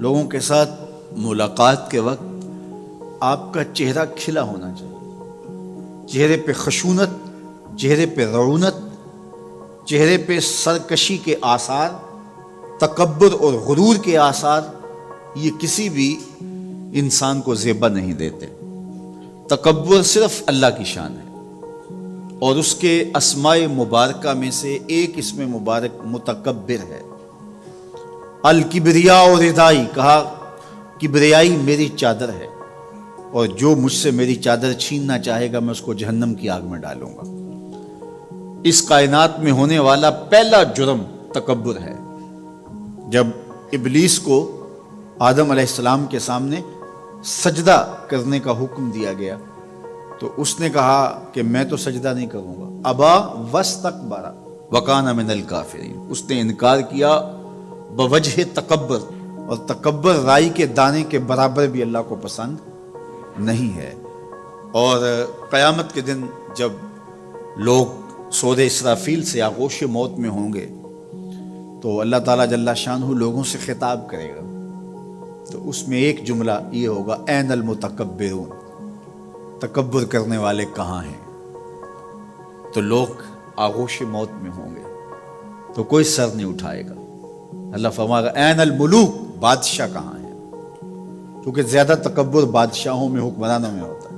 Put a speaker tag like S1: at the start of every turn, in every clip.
S1: لوگوں کے ساتھ ملاقات کے وقت آپ کا چہرہ کھلا ہونا چاہیے، چہرے پہ خشونت، چہرے پہ رعونت، چہرے پہ سرکشی کے آثار، تکبر اور غرور کے آثار یہ کسی بھی انسان کو زیبا نہیں دیتے۔ تکبر صرف اللہ کی شان ہے، اور اس کے اسماء مبارکہ میں سے ایک اسم مبارک متکبر ہے۔ الکبریاء اور ردائی، کہا کبریائی میری چادر ہے، اور جو مجھ سے میری چادر چھیننا چاہے گا میں اس کو جہنم کی آگ میں ڈالوں گا۔ اس کائنات میں ہونے والا پہلا جرم تکبر ہے۔ جب ابلیس کو آدم علیہ السلام کے سامنے سجدہ کرنے کا حکم دیا گیا تو اس نے کہا کہ میں تو سجدہ نہیں کروں گا۔ ابا واستکبر وکان من الکافرین، اس نے انکار کیا بوجہ تکبر، اور تکبر رائی کے دانے کے برابر بھی اللہ کو پسند نہیں ہے۔ اور قیامت کے دن جب لوگ سود اسرافیل سے آغوش موت میں ہوں گے تو اللہ تعالیٰ جل شانہ لوگوں سے خطاب کرے گا، تو اس میں ایک جملہ یہ ہوگا، این المتکبرون، تکبر کرنے والے کہاں ہیں؟ تو لوگ آغوش موت میں ہوں گے تو کوئی سر نہیں اٹھائے گا۔ اللہ فرمائے گا این الملوک، بادشاہ کہاں ہیں؟ کیونکہ زیادہ تکبر بادشاہوں میں، حکمرانوں میں ہوتا ہے۔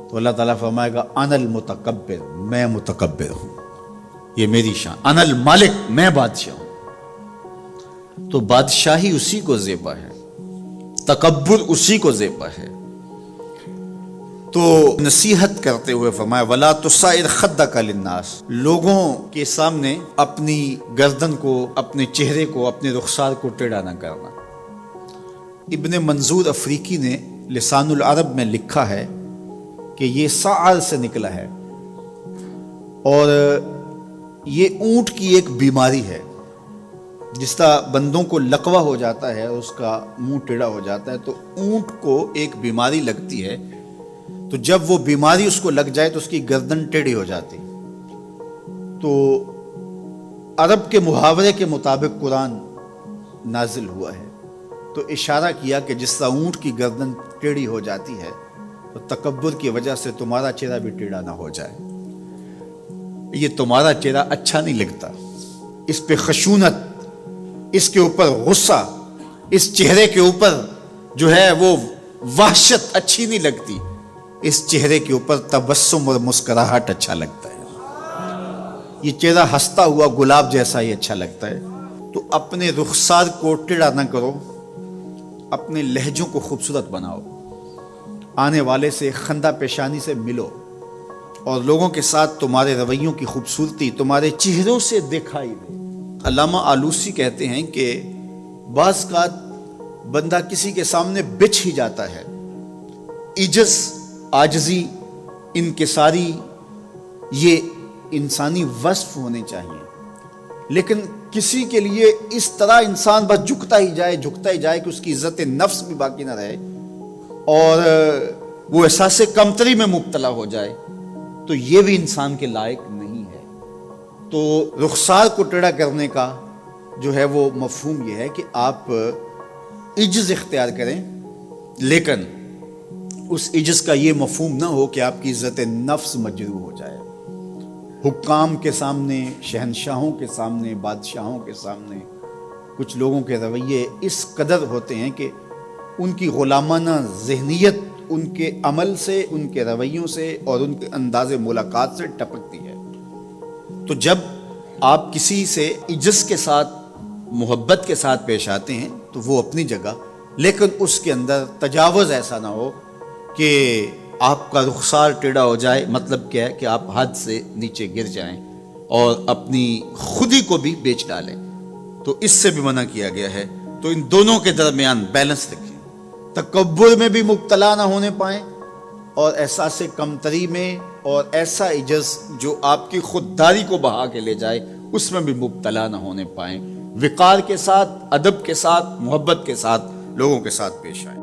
S1: تو اللہ تعالیٰ فرمائے گا انا المتکبر، میں متکبر ہوں، یہ میری شان، انا المالک، میں بادشاہ ہوں۔ تو بادشاہی اسی کو زیبا ہے، تکبر اسی کو زیبا ہے۔ تو نصیحت کرتے ہوئے فرمایا وَلَا تُصَعِرْ خَدَّكَ لِلنَّاسِ، لوگوں کے سامنے اپنی گردن کو، اپنے چہرے کو، اپنے رخسار کو ٹیڑھا نہ کرنا۔ ابن منظور افریقی نے لسان العرب میں لکھا ہے کہ یہ سعر سے نکلا ہے، اور یہ اونٹ کی ایک بیماری ہے۔ جس طرح بندوں کو لقوہ ہو جاتا ہے اور اس کا منہ ٹیڑھا ہو جاتا ہے، تو اونٹ کو ایک بیماری لگتی ہے، تو جب وہ بیماری اس کو لگ جائے تو اس کی گردن ٹیڑھی ہو جاتی۔ تو عرب کے محاورے کے مطابق قرآن نازل ہوا ہے، تو اشارہ کیا کہ جس طرح اونٹ کی گردن ٹیڑھی ہو جاتی ہے تو تکبر کی وجہ سے تمہارا چہرہ بھی ٹیڑھا نہ ہو جائے۔ یہ تمہارا چہرہ اچھا نہیں لگتا، اس پہ خشونت، اس کے اوپر غصہ، اس چہرے کے اوپر جو ہے وہ وحشت اچھی نہیں لگتی، اس چہرے کے اوپر تبسم اور مسکراہٹ اچھا لگتا ہے۔ یہ چہرہ ہنستا ہوا گلاب جیسا ہی اچھا لگتا ہے۔ تو اپنے رخسار کو ٹیڑھا نہ کرو، اپنے لہجوں کو خوبصورت بناؤ، آنے والے سے خندہ پیشانی سے ملو، اور لوگوں کے ساتھ تمہارے رویوں کی خوبصورتی تمہارے چہروں سے دکھائی دے۔ علامہ آلوسی کہتے ہیں کہ بعض کا بندہ کسی کے سامنے بچھ ہی جاتا ہے، عجز، عاجزی، انکساری، یہ انسانی وصف ہونے چاہیے، لیکن کسی کے لیے اس طرح انسان بس جھکتا ہی جائے کہ اس کی عزت نفس بھی باقی نہ رہے اور وہ احساس کمتری میں مبتلا ہو جائے، تو یہ بھی انسان کے لائق نہیں ہے۔ تو رخسار کو ٹیڑھا کرنے کا جو ہے وہ مفہوم یہ ہے کہ آپ عجز اختیار کریں، لیکن اس عجز کا یہ مفہوم نہ ہو کہ آپ کی عزت نفس مجروح ہو جائے۔ حکام کے سامنے، شہنشاہوں کے سامنے، بادشاہوں کے سامنے کچھ لوگوں کے رویے اس قدر ہوتے ہیں کہ ان کی غلامانہ ذہنیت ان کے عمل سے، ان کے رویوں سے اور ان کے انداز ملاقات سے ٹپکتی ہے۔ تو جب آپ کسی سے عجز کے ساتھ، محبت کے ساتھ پیش آتے ہیں تو وہ اپنی جگہ، لیکن اس کے اندر تجاوز ایسا نہ ہو کہ آپ کا رخسار ٹیڑھا ہو جائے۔ مطلب کیا ہے کہ آپ حد سے نیچے گر جائیں اور اپنی خودی کو بھی بیچ ڈالیں، تو اس سے بھی منع کیا گیا ہے۔ تو ان دونوں کے درمیان بیلنس رکھیں، تکبر میں بھی مبتلا نہ ہونے پائیں اور احساس کمتری میں، اور ایسا عجز جو آپ کی خودداری کو بہا کے لے جائے اس میں بھی مبتلا نہ ہونے پائیں۔ وقار کے ساتھ، ادب کے ساتھ، محبت کے ساتھ لوگوں کے ساتھ پیش آئیں۔